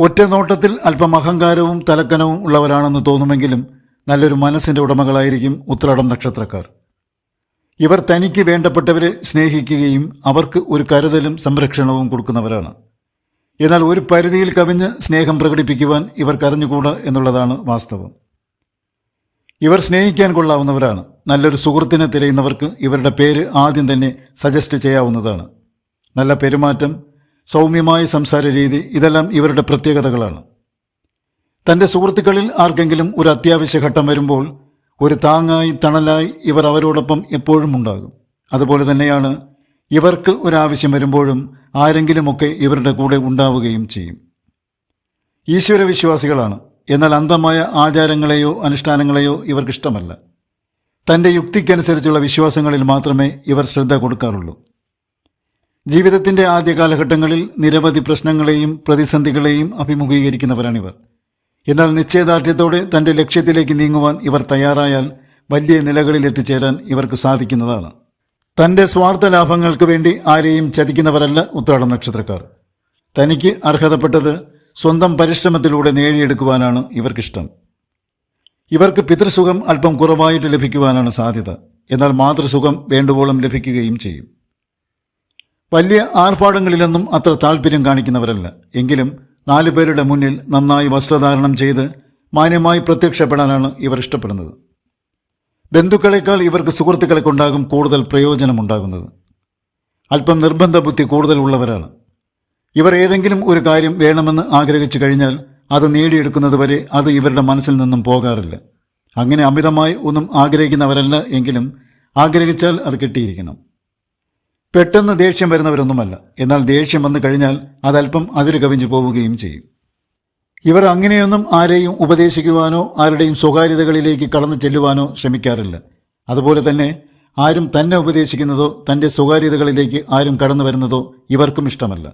ഒറ്റ നോട്ടത്തിൽ അല്പം അഹങ്കാരവും തലക്കനവും ഉള്ളവരാണെന്ന് തോന്നുമെങ്കിലും നല്ലൊരു മനസ്സിൻ്റെ ഉടമകളായിരിക്കും ഉത്രാടം നക്ഷത്രക്കാർ. ഇവർ തനിക്ക് വേണ്ടപ്പെട്ടവരെ സ്നേഹിക്കുകയും അവർക്ക് ഒരു കരുതലും സംരക്ഷണവും കൊടുക്കുന്നവരാണ്. എന്നാൽ ഒരു പരിധിയിൽ കവിഞ്ഞ് സ്നേഹം പ്രകടിപ്പിക്കുവാൻ ഇവർക്കറിഞ്ഞുകൂടാ എന്നുള്ളതാണ് വാസ്തവം. ഇവർ സ്നേഹിക്കാൻ കൊള്ളാവുന്നവരാണ്. നല്ലൊരു സുഹൃത്തിനെ തിരയുന്നവർക്ക് ഇവരുടെ പേര് ആദ്യം തന്നെ സജസ്റ്റ് ചെയ്യാവുന്നതാണ്. നല്ല പെരുമാറ്റം, സൗമ്യമായ സംസാര രീതി, ഇതെല്ലാം ഇവരുടെ പ്രത്യേകതകളാണ്. തൻ്റെ സുഹൃത്തുക്കളിൽ ആർക്കെങ്കിലും ഒരു അത്യാവശ്യ ഘട്ടം വരുമ്പോൾ ഒരു താങ്ങായി തണലായി ഇവർ അവരോടൊപ്പം എപ്പോഴും ഉണ്ടാകും. അതുപോലെ തന്നെയാണ് ഇവർക്ക് ഒരാവശ്യം വരുമ്പോഴും ആരെങ്കിലുമൊക്കെ ഇവരുടെ കൂടെ ഉണ്ടാവുകയും ചെയ്യും. ഈശ്വരവിശ്വാസികളാണ്. എന്നാൽ അന്ധമായ ആചാരങ്ങളെയോ അനുഷ്ഠാനങ്ങളെയോ ഇവർക്കിഷ്ടമല്ല. തൻ്റെ യുക്തിക്കനുസരിച്ചുള്ള വിശ്വാസങ്ങളിൽ മാത്രമേ ഇവർ ശ്രദ്ധ കൊടുക്കാറുള്ളൂ. ജീവിതത്തിൻ്റെ ആദ്യ കാലഘട്ടങ്ങളിൽ നിരവധി പ്രശ്നങ്ങളെയും പ്രതിസന്ധികളെയും അഭിമുഖീകരിക്കുന്നവരാണിവർ. എന്നാൽ നിശ്ചയദാർഢ്യത്തോടെ തൻ്റെ ലക്ഷ്യത്തിലേക്ക് നീങ്ങുവാൻ ഇവർ തയ്യാറായാൽ വലിയ നിലകളിൽ എത്തിച്ചേരാൻ ഇവർക്ക് സാധിക്കുന്നതാണ്. തൻ്റെ സ്വാർത്ഥ ലാഭങ്ങൾക്ക് വേണ്ടി ആരെയും ചതിക്കുന്നവരല്ല ഉത്രാടം നക്ഷത്രക്കാർ. തനിക്ക് അർഹതപ്പെട്ടത് സ്വന്തം പരിശ്രമത്തിലൂടെ നേടിയെടുക്കുവാനാണ് ഇവർക്കിഷ്ടം. ഇവർക്ക് പിതൃസുഖം അല്പം കുറവായിട്ട് ലഭിക്കുവാനാണ് സാധ്യത. എന്നാൽ മാതൃസുഖം വേണ്ടുവോളം ലഭിക്കുകയും ചെയ്യും. വലിയ ആർഭാടങ്ങളിലൊന്നും അത്ര താല്പര്യം കാണിക്കുന്നവരല്ല. എങ്കിലും 4 പേരുടെ മുന്നിൽ നന്നായി വസ്ത്രധാരണം ചെയ്ത് മാന്യമായി പ്രത്യക്ഷപ്പെടാനാണ് ഇവർ ഇഷ്ടപ്പെടുന്നത്. ബന്ധുക്കളെക്കാൾ ഇവർക്ക് സുഹൃത്തുക്കളെ കൊണ്ടാകും കൂടുതൽ പ്രയോജനമുണ്ടാകുന്നത്. അല്പം നിർബന്ധ ബുദ്ധി കൂടുതൽ ഉള്ളവരാണ്. ഇവർ ഏതെങ്കിലും ഒരു കാര്യം വേണമെന്ന് ആഗ്രഹിച്ചു കഴിഞ്ഞാൽ അത് നേടിയെടുക്കുന്നതുവരെ അത് ഇവരുടെ മനസ്സിൽ നിന്നും പോകാറില്ല. അങ്ങനെ അമിതമായി ഒന്നും ആഗ്രഹിക്കുന്നവരല്ല. എങ്കിലും ആഗ്രഹിച്ചാൽ അത് കിട്ടിയിരിക്കണം. പെട്ടെന്ന് ദേഷ്യം വരുന്നവരൊന്നുമല്ല. എന്നാൽ ദേഷ്യം വന്നു കഴിഞ്ഞാൽ അതല്പം അതിര് കവിഞ്ഞു പോവുകയും ചെയ്യും. ഇവർ അങ്ങനെയൊന്നും ആരെയും ഉപദേശിക്കുവാനോ ആരുടെയും സ്വകാര്യതകളിലേക്ക് കടന്നു ചെല്ലുവാനോ ശ്രമിക്കാറില്ല. അതുപോലെ തന്നെ ആരും തന്നെ ഉപദേശിക്കുന്നതോ തൻ്റെ സ്വകാര്യതകളിലേക്ക് ആരും കടന്നു വരുന്നതോ ഇവർക്കും ഇഷ്ടമല്ല.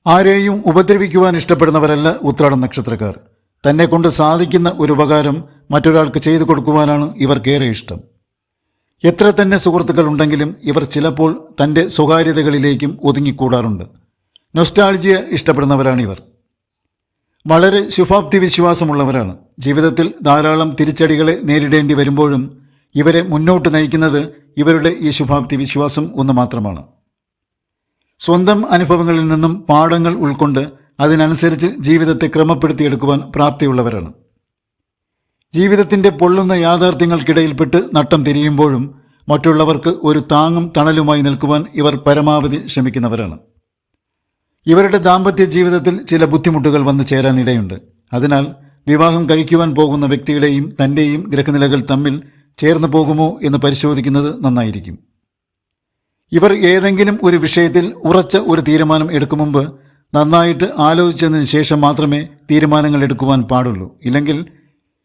ആരെയും ഉപദ്രവിക്കുവാൻ ഇഷ്ടപ്പെടുന്നവരല്ല ഉത്രാടം നക്ഷത്രക്കാർ. തന്നെ കൊണ്ട് സാധിക്കുന്ന ഒരു ഉപകാരം മറ്റൊരാൾക്ക് ചെയ്തു കൊടുക്കുവാനാണ് ഇവർക്കേറെ ഇഷ്ടം. എത്ര തന്നെ സുഹൃത്തുക്കൾ ഉണ്ടെങ്കിലും ഇവർ ചിലപ്പോൾ തൻ്റെ സ്വകാര്യതകളിലേക്കും ഒതുങ്ങിക്കൂടാറുണ്ട്. നൊസ്റ്റാൾജിയ ഇഷ്ടപ്പെടുന്നവരാണിവർ. വളരെ ശുഭാപ്തി വിശ്വാസമുള്ളവരാണ്. ജീവിതത്തിൽ ധാരാളം തിരിച്ചടികളെ നേരിടേണ്ടി വരുമ്പോഴും ഇവരെ മുന്നോട്ട് നയിക്കുന്നത് ഇവരുടെ ഈ ശുഭാപ്തി വിശ്വാസം ഒന്ന് മാത്രമാണ്. സ്വന്തം അനുഭവങ്ങളിൽ നിന്നും പാഠങ്ങൾ ഉൾക്കൊണ്ട് അതിനനുസരിച്ച് ജീവിതത്തെ ക്രമപ്പെടുത്തിയെടുക്കുവാൻ പ്രാപ്തിയുള്ളവരാണ്. ജീവിതത്തിൻ്റെ പൊള്ളുന്ന യാഥാർത്ഥ്യങ്ങൾക്കിടയിൽപ്പെട്ട് നട്ടം തിരിയുമ്പോഴും മറ്റുള്ളവർക്ക് ഒരു താങ്ങും തണലുമായി നിൽക്കുവാൻ ഇവർ പരമാവധി ശ്രമിക്കുന്നവരാണ്. ഇവരുടെ ദാമ്പത്യ ജീവിതത്തിൽ ചില ബുദ്ധിമുട്ടുകൾ വന്നു ചേരാനിടയുണ്ട്. അതിനാൽ വിവാഹം കഴിക്കുവാൻ പോകുന്ന വ്യക്തിയുടെയും തൻ്റെയും ഗ്രഹനിലകൾ തമ്മിൽ ചേർന്ന് പോകുമോ എന്ന് പരിശോധിക്കുന്നത് നന്നായിരിക്കും. ഇവർ ഏതെങ്കിലും ഒരു വിഷയത്തിൽ ഉറച്ച ഒരു തീരുമാനം എടുക്കും മുമ്പ് നന്നായിട്ട് ആലോചിച്ചതിന് ശേഷം മാത്രമേ തീരുമാനങ്ങൾ എടുക്കുവാൻ പാടുള്ളൂ. ഇല്ലെങ്കിൽ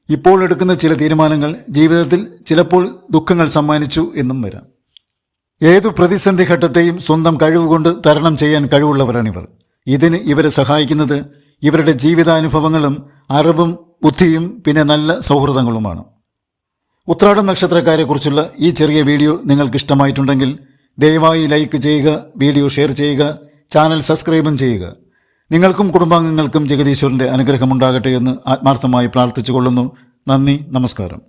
ഇപ്പോൾ എടുക്കുന്ന ചില തീരുമാനങ്ങൾ ജീവിതത്തിൽ ചിലപ്പോൾ ദുഃഖങ്ങൾ സമ്മാനിച്ചു എന്നും വരാം. ഏതു പ്രതിസന്ധി ഘട്ടത്തെയും സ്വന്തം കഴിവുകൊണ്ട് തരണം ചെയ്യാൻ കഴിവുള്ളവരാണിവർ. ഇതിന് ഇവരെ സഹായിക്കുന്നത് ഇവരുടെ ജീവിതാനുഭവങ്ങളും അറിവും ബുദ്ധിയും പിന്നെ നല്ല സൗഹൃദങ്ങളുമാണ്. ഉത്രാടം നക്ഷത്രക്കാരെക്കുറിച്ചുള്ള ഈ ചെറിയ വീഡിയോ നിങ്ങൾക്ക് ഇഷ്ടമായിട്ടുണ്ടെങ്കിൽ ദയവായി ലൈക്ക് ചെയ്യുക, വീഡിയോ ഷെയർ ചെയ്യുക, ചാനൽ സബ്സ്ക്രൈബും ചെയ്യുക. നിങ്ങൾക്കും കുടുംബാംഗങ്ങൾക്കും ജഗദീശ്വരൻ്റെ അനുഗ്രഹമുണ്ടാകട്ടെ എന്ന് ആത്മാർത്ഥമായി പ്രാർത്ഥിച്ചുകൊള്ളുന്നു. നന്ദി, നമസ്കാരം.